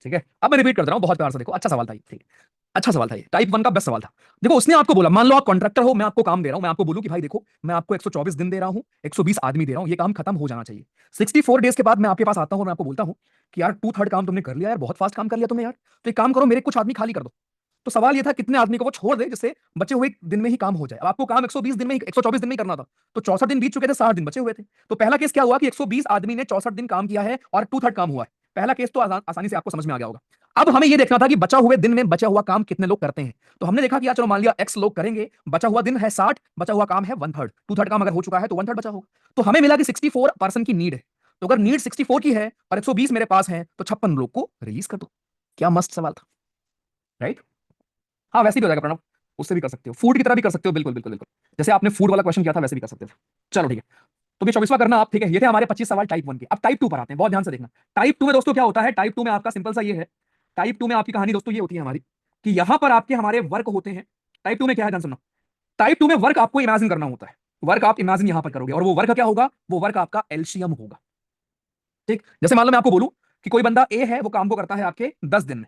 ठीक है, अब मैं रिपीट कर रहा हूं बहुत प्यार से, देखो अच्छा सवाल था ये, ठीक है, अच्छा सवाल था ये, टाइप 1 का बेस्ट सवाल था। देखो उसने आपको बोला, मान लो आप कॉन्ट्रैक्टर हो, मैं आपको काम दे रहा हूं, मैं आपको बोलूं कि भाई देखो मैं आपको 124 दिन दे रहा हूं, 120 आदमी दे रहा हूं, ये काम खत्म हो जाना चाहिए। 64 डेज के बाद मैं आपके पास आता हूं, मैं आपको बोलता हूं कि यार टू थर्ड काम तुमने कर लिया यार, बहुत फास्ट काम कर लिया तुमने यार, तो एक काम करो, मेरे कुछ आदमी खाली कर दो। तो सवाल ये था कितने आदमी को वो छोड़ दे जिससे बचे हुए दिन में ही काम हो जाए। अब आपको काम 120 दिन में ही, 124 दिन में ही करना था, तो 64 दिन बीत चुके थे, 60 दिन बचे हुए थे। तो पहला केस क्या हुआ कि 120 आदमी ने 64 दिन काम किया है और टू थर्ड काम हुआ है। पहला केस तो आसानी से आपको समझ में आ गया होगा। अब हमें यह देखना था कि बचा हुए दिन में बचा हुआ काम कितने लोग करते हैं। तो हमने देखा कि यार चलो मान लिया एक्स लोग करेंगे, बचा हुआ दिन है 60, बचा हुआ काम है वन थर्ड, टू थर्ड काम अगर हो चुका है तो वन थर्ड बचा होगा। तो हमें मिला कि 64 पर्सन की नीड है। तो अगर नीड 64 की है और 120 मेरे पास है, तो 56 लोग को रिलीज कर दो। क्या मस्त सवाल था, राइट? हाँ वैसे भी हो जाएगा प्रणव, उससे भी कर सकते हो, फूड की तरह भी कर सकते हो, बिल्कुल बिल्कुल बिल्कुल, जैसे आपने फूड वाला क्वेश्चन किया था वैसे भी कर सकते थे। चलो ठीक है, तो ये 24वां करना आप, ठीक है, ये थे हमारे 25 सवाल टाइप 1 के। अब टाइप 2 पर आते हैं, बहुत ध्यान से देखना। टाइप 2 में दोस्तों क्या होता है, टाइप 2 में आपका सिंपल सा ये है, टाइप 2 में आपकी कहानी दोस्तों ये होती है हमारी, कि यहां पर आपके हमारे वर्क होते हैं। टाइप 2 में क्या है, ध्यान सुनना। टाइप 2 में वर्क आपको इमेजिन करना होता है, वर्क आप इमेजिन यहां पर करोगे, और वो वर्क क्या होगा, वो वर्क आपका एलसीएम होगा। ठीक, जैसे मान लो मैं आपको बोलूं कि कोई बंदा ए है, वो काम को करता है आपके 10 दिन में,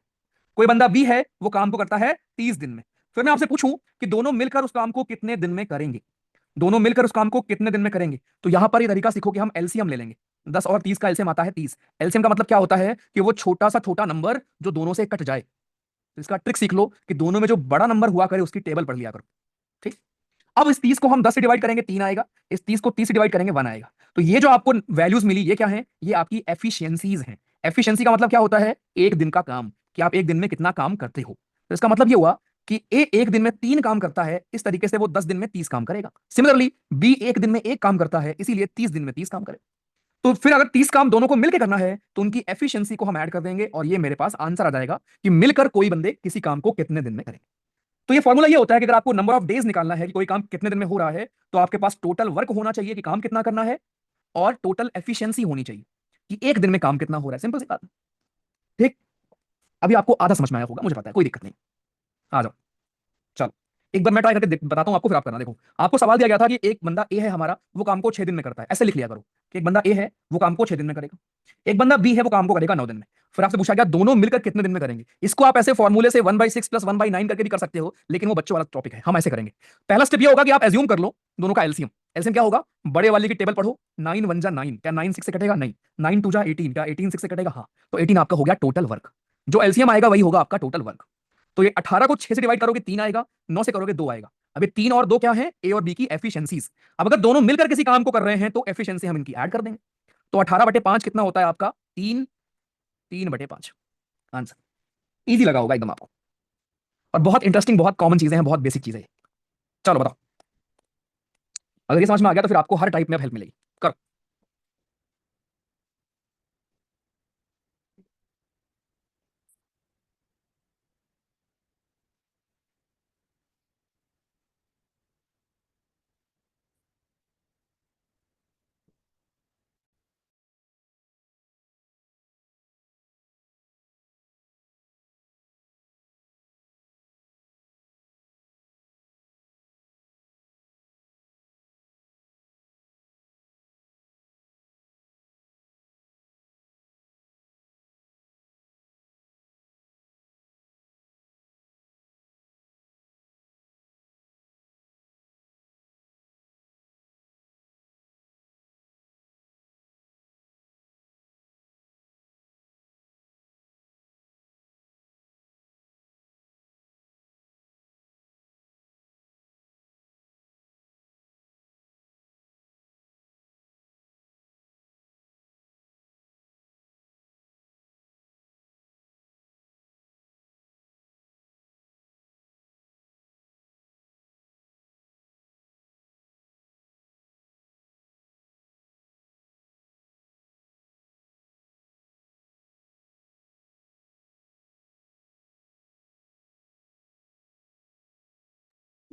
कोई बंदा बी है, वो काम को करता है 30 दिन में। फिर मैं आपसे पूछूं कि दोनों मिलकर उस काम को कितने दिन में करेंगे, दोनों मिलकर उस काम को कितने दिन में करेंगे। तो यहां पर ये तरीका सीखो कि हम एलसीएम ले लेंगे। 10 और 30 का एलसीएम आता है 30। एलसीएम का मतलब क्या होता है कि वो छोटा सा छोटा नंबर जो दोनों से कट जाए। तो इसका ट्रिक सीख लो कि दोनों में जो बड़ा नंबर हुआ करे उसकी टेबल पढ़ लिया करो। ठीक, अब इस 30 को हम 10 से डिवाइड करेंगे 3 आएगा, इस 30 को 30 से डिवाइड करेंगे 1 आएगा। तो ये जो आपको वैल्यूज मिली ये क्या है, ये आपकी एफिशिएंसीज हैं। एफिशिएंसी का मतलब क्या होता है, एक दिन का काम, कि आप एक दिन में कितना काम करते हो। तो इसका मतलब ये हुआ कि ए एक दिन में 3 काम करता है, इस तरीके से वो 10 दिन में 30 काम करेगा। सिमिलरली बी एक दिन में एक काम करता है, इसीलिए 30 दिन में 30 काम करेगा। तो फिर अगर 30 काम दोनों को मिलकर करना है तो उनकी एफिशिएंसी को हम ऐड कर देंगे, और ये मेरे पास आंसर आ जाएगा कि मिलकर कोई बंदे किसी काम को कितने दिन में करेंगे। तो ये फॉर्मूला ये होता है कि अगर आपको नंबर ऑफ डेज निकालना है कि कोई काम कितने दिन में हो रहा है, तो आपके पास टोटल वर्क होना चाहिए कि काम कितना करना है, और टोटल एफिशिएंसी होनी चाहिए कि एक दिन में काम कितना हो रहा है। सिंपल सी बात है। ठीक, अभी आपको आधा समझ में आया होगा, मुझे पता है, कोई दिक्कत नहीं। आ जाओ, चलो एक बार मैं ट्राई करके बताता हूं आपको, फिर आप करना। देखो आपको सवाल दिया गया था कि एक बंदा ए है हमारा, वो काम को 6 दिन में करता है, ऐसे लिख लिया करो कि एक बंदा ए है वो काम को 6 दिन में करेगा, एक बंदा बी है वो काम को करेगा 9 दिन में। फिर आपसे पूछा गया दोनों मिलकर कितने दिन में करेंगे। इसको आप ऐसे फॉर्मूले से 1/6 + 1/9 करके भी कर सकते हो, लेकिन वो बच्चों वाला टॉपिक है, हम ऐसे करेंगे। पहला स्टेप ये होगा कि आप एज्यूम कर लो दोनों का एलसीएम। एलसीएम क्या होगा, बड़े वाले की टेबल पढ़ो, 9 1 जा 9, क्या 9 6 से कटेगा, नहीं, 9 2 जा 18, क्या 18 6 से कटेगा, हाँ, तो 18 आपका हो गया टोटल वर्क। जो एलसीएम आएगा वही होगा आपका टोटल वर्क। तो ये 18 को 6 से डिवाइड करोगे 3 आएगा, 9 से करोगे 2 आएगा। अब ये 3 और 2 क्या है, ए और बी की एफिशिएंसीज। अब अगर दोनों मिलकर किसी काम को कर रहे हैं तो एफिशिएंसी हम इनकी ऐड कर देंगे। तो 18/5 कितना होता है आपका, 3, 3/5 आंसर। इजी लगा होगा एकदम आपको, और बहुत इंटरेस्टिंग, बहुत कॉमन चीजें हैं, बहुत बेसिक चीजें हैं। चलो बताओ, अगर ये समझ में आ गया तो फिर आपको हर टाइप में हेल्प मिलेगी। करो।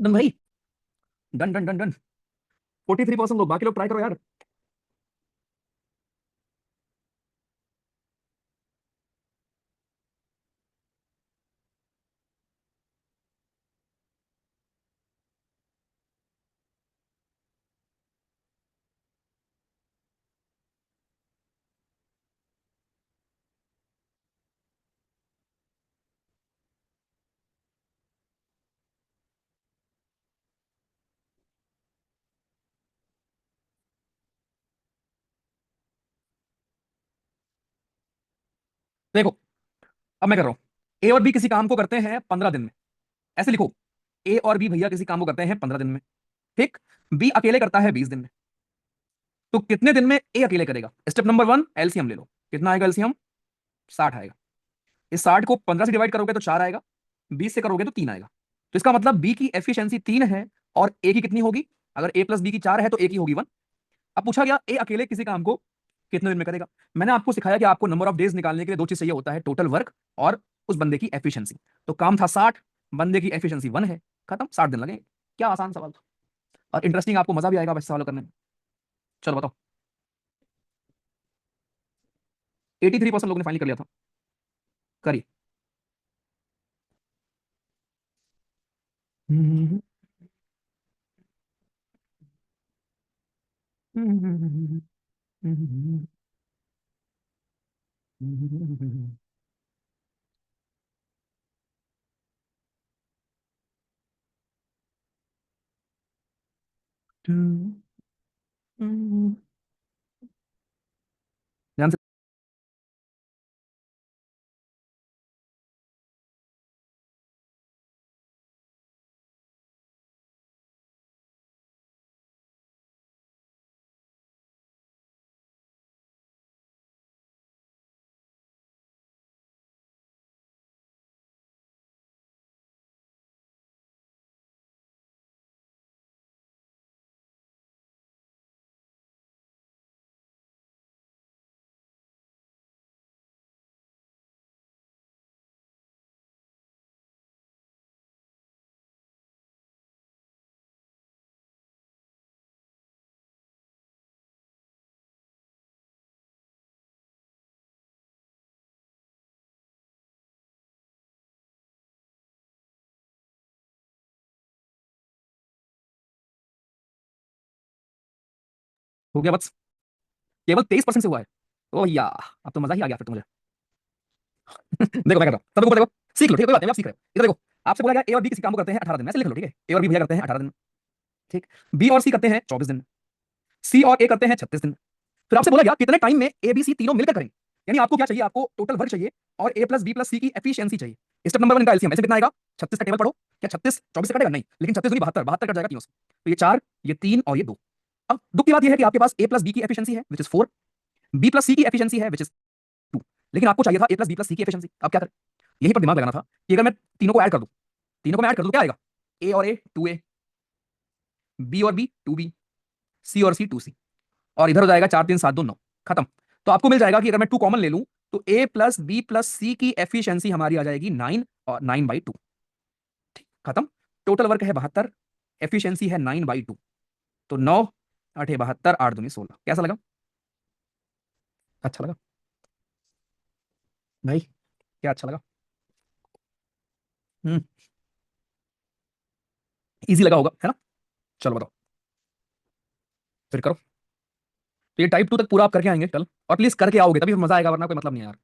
डन भाई। Done done done done. 43% लोग, बाकी लोग ट्राई करो यार। देखो, अब मैं कर रहा हूं। ए और बी किसी काम को करते हैं 15 दिन में। ऐसे लिखो, ए और बी भैया किसी काम को करते हैं 15 दिन में। ठीक। बी अकेले करता है 20 दिन में। तो कितने दिन में ए अकेले करेगा? स्टेप नंबर 1, एलसीएम ले लो। कितना आएगा एलसीएम? 60 आएगा। इस 60 को 15 से डिवाइड करोगे तो 4 आएगा, 20 से करोगे तो 3 आएगा। तो इसका मतलब बी की एफिशिएंसी 3 है और ए की कितनी होगी? अगर ए प्लस बी की 4 है तो ए की होगी 1। अब पूछा गया ए अकेले किसी काम को कितने दिन में करेगा। मैंने आपको सिखाया कि आपको नंबर ऑफ डेज निकालने के लिए दो चीज चाहिए होता है, टोटल वर्क और उस बंदे की एफिशिएंसी। तो काम था 60, बंदे की एफिशिएंसी 1 है, खत्म, 60 दिन लगेंगे। क्या आसान सवाल था। और इंटरेस्टिंग, आपको मजा भी आएगा वैसे सवाल करने में। चलो बताओ। 83% लोगों ने फाइनली कर लिया था। करिए। ध्यान से। हो गया बस। केवल 23% से हुआ है। ओ भैया, अब तो मजा ही आ गया फिर तो मुझे। देखो मैं कर रहा हूँ, सबको देखो। सीख लो, ठीक है, कोई बात नहीं, आप सीख रहे हो। इधर देखो, आपसे बोला गया ए और बी किसी काम को करते हैं 18 दिन में। ऐसे लिख लो, ठीक है, ए और बी भैया करते हैं 18 दिन में। ठीक। बी और सी करते हैं 24 दिन में। सी और ए करते हैं 36 दिन में। फिर आपसे बोला गया कितने टाइम में ए बी सी तीनों मिलकर करेंगे। यानी आपको क्या चाहिए? आपको टोटल वर्क चाहिए और ए प्लस बी प्लस सी की एफिशिएंसी चाहिए। स्टेप नंबर 1 का एलसीएम ऐसे कितना आएगा? 36 का टेबल पढ़ो। क्या 36 24 से कटेगा? नहीं, लेकिन 36 दूनी 72, 72 कट जाएगा तीनों से। तो ये 4, ये 3 और ये 2। अब दुख की बात यह है कि आपके पास ए प्लस बी की एफिशिएंसी है विच इज 4, बी प्लस सी की एफिशिएंसी है विच इज 2। लेकिन आपको चाहिए था ए प्लस बी प्लस सी की एफिशिएंसी। अब क्या करें? यहीं पर दिमाग लगाना था कि अगर मैं तीनों को ऐड कर दूं, तीनों को मैं ऐड कर दूं, क्या आएगा? ए और ए 2 ए, बी और बी 2 बी, सी और सी 2 सी। और इधर हो जाएगा 4 3 7 2 9, खत्म। तो आपको मिल जाएगा कि अगर मैं 2 कॉमन ले लूं तो ए प्लस बी प्लस सी की एफिशिएंसी हमारी आ जाएगी 9 और 9/2। ठीक, खत्म। टोटल वर्क है 72, एफिशिएंसी है 9/2। तो 9 8 72, 8 दूनी 16। कैसा लगा? अच्छा लगा भाई? क्या अच्छा लगा? हम्म। इजी लगा होगा, है ना? चलो बताओ, फिर करो। तो ये टाइप 2 तक पूरा आप करके आएंगे कल, और प्लीज करके आओगे तभी मजा आएगा, वरना कोई मतलब नहीं है यार।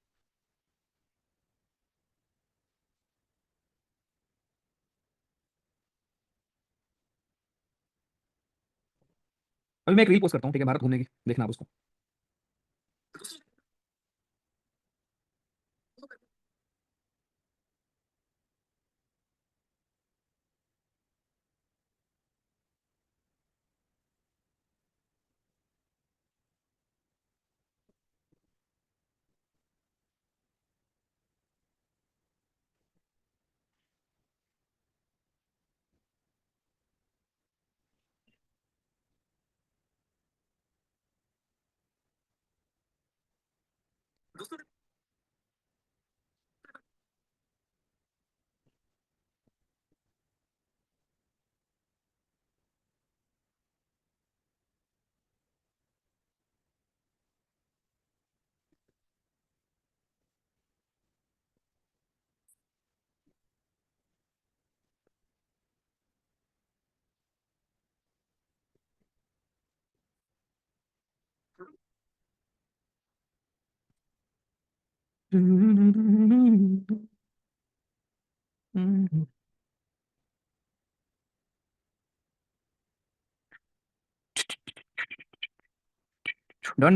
अभी मैं एक रील पोस्ट करता हूँ, ठीक है, भारत घूमने की, देखना आप उसको। डन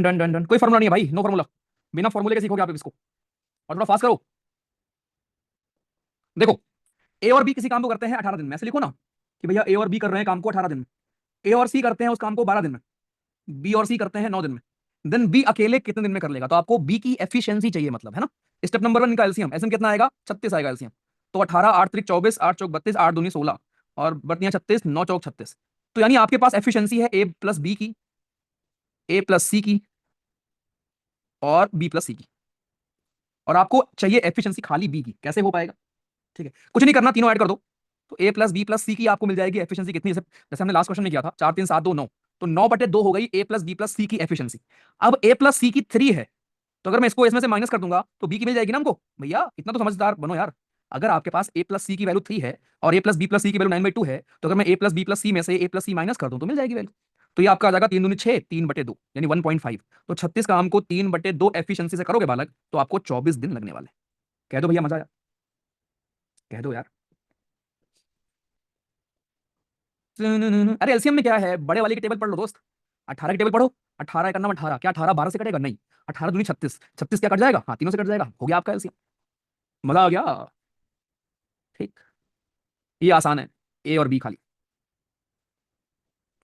डन डन डन, कोई फॉर्मूला नहीं है भाई, नो फॉर्मूला। बिना फॉर्मूले के सीखोगे आप इसको। और थोड़ा फास्ट करो। देखो, ए और बी किसी काम को करते हैं 18 दिन में, ऐसे लिखो ना कि भैया ए और बी कर रहे हैं काम को 18 दिन में। ए और सी करते हैं उस काम को 12 दिन में। बी और सी करते हैं 9 दिन में। देन बी अकेले कितने दिन में कर लेगा? तो आपको बी की एफिशिएंसी चाहिए, मतलब है ना। स्टेप नंबर 1 का एलसीएम, एलसीएम कितना आएगा? 36 आएगा एलसीएम। तो 18, 8 त्रिक 24, 8 चौक 32, 8 दूनी 16, और बतियां 36, 9 चौक 36। तो यानी आपके पास एफिशिएंसी है ए प्लस बी की, ए प्लस सी की, और बी प्लस सी की। और आपको चाहिए एफिशिएंसी खाली बी की, कैसे हो पाएगा? ठीक है, कुछ नहीं करना, तीनों ऐड कर दो। तो ए प्लस बी प्लस सी की आपको मिल जाएगी एफिशिएंसी कितनी? जैसे जैसे हमने लास्ट क्वेश्चन में किया था, 4 3 7 2 9। तो 9/2 हो गई ए प्लस बी प्लस सी की एफिशिएंसी। अब ए प्लस सी की 3 है, तो अगर मैं इसको इसमें से माइनस कर दूंगा तो बी की मिल जाएगी ना हमको। भैया इतना तो समझदार बनो यार। अगर आपके पास ए प्लस सी की वैल्यू 3 है और ए प्लस बी प्लस सी की वैल्यू 9/2 है, तो अगर मैं ए प्लस बी प्लस सी में से ए प्लस सी माइनस कर दूं तो मिल जाएगी वैल्यू। तो ये आपका आ जाएगा 3 दूनी 6, 3/2 यानी 1.5। तो 36 का हमको 3/2 एफिशिएंसी से करोगे बालक, तो आपको 24 दिन लगने वाले। कह दो भैया, मजा आया? कह दो यार। अरे एलसीएम में क्या है, बड़े वाले की टेबल पढ़ लो दोस्त। 18 की टेबल पढ़ो। 18 का नाम 18, क्या 18 12 से कटेगा? नहीं। 18 दूनी 36, 36 क्या कट जाएगा? हाँ, तीनों से कट जाएगा, हो गया आपका एलसीएम। मजा आ गया। ठीक। ये आसान है, ए और बी खाली।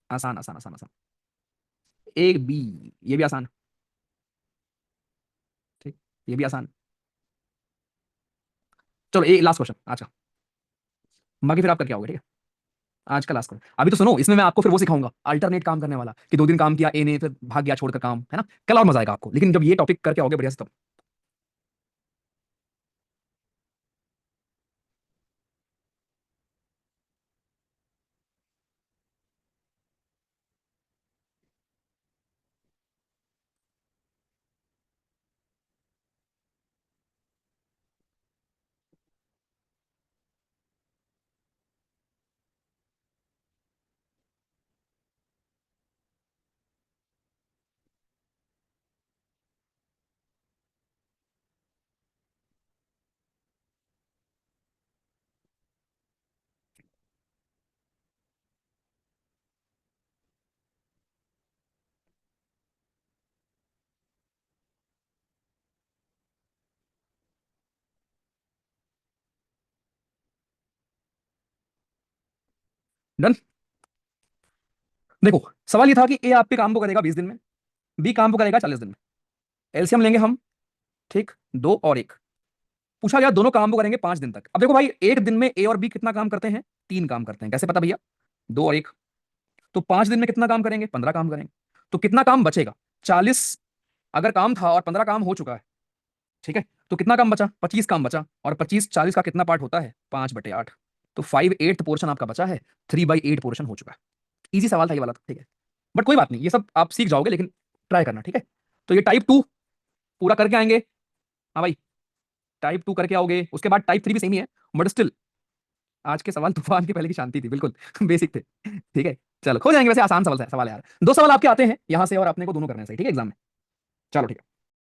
आसान आसान आसान आसान। ए बी, ये भी आसान। ठीक, ये भी आसान। चलो ये लास्ट क्वेश्चन आज का, बाकी फिर आप करके आओगे, ठीक है। आज का लास्ट क्वेश्चन, अभी तो सुनो, इसमें मैं आपको फिर वो सिखाऊंगा अल्टरनेट काम करने वाला, कि 2 दिन काम किया ए ने, फिर भाग गया छोड़कर काम, है ना। कल और मजा आएगा आपको, लेकिन जब ये टॉपिक करके आओगे बढ़िया से तब। डन। देखो, सवाल ये था कि ए आपके काम को करेगा 20 दिन में, बी काम को करेगा 40 दिन में। एलसीएम लेंगे हम, ठीक, 2 और 1। पूछा गया दोनों काम को करेंगे 5 दिन तक। अब देखो भाई, एक दिन में ए और बी कितना काम करते हैं? 3 काम करते हैं, कैसे पता भैया? 2 और 1। तो 5 दिन में कितना काम करेंगे? 15 काम करेंगे। तो कितना काम बचेगा? 40 अगर काम था और 15 काम हो चुका है, ठीक है, तो कितना काम बचा? 25 काम बचा। और 25 40 का कितना पार्ट होता है? 5/8। तो 5/8 पोर्शन आपका बचा है, 3/8 पोर्शन हो चुका है। इजी सवाल था ये वाला तो, ठीक है। बट कोई बात नहीं, ये सब आप सीख जाओगे, लेकिन ट्राई करना, ठीक है। तो ये टाइप 2 पूरा करके आएंगे। हाँ भाई, टाइप 2 करके आओगे, उसके बाद टाइप 3 भी सेम ही है। बट स्टिल आज के सवाल तूफान के पहले की शांति थी, बिल्कुल बेसिक थे। ठीक है, चलो हो जाएंगे। वैसे आसान सवाल है यार, 2 सवाल आपके आते हैं यहाँ से और अपने को दोनों करने हैं सही, ठीक है, एग्जाम में। चलो ठीक है।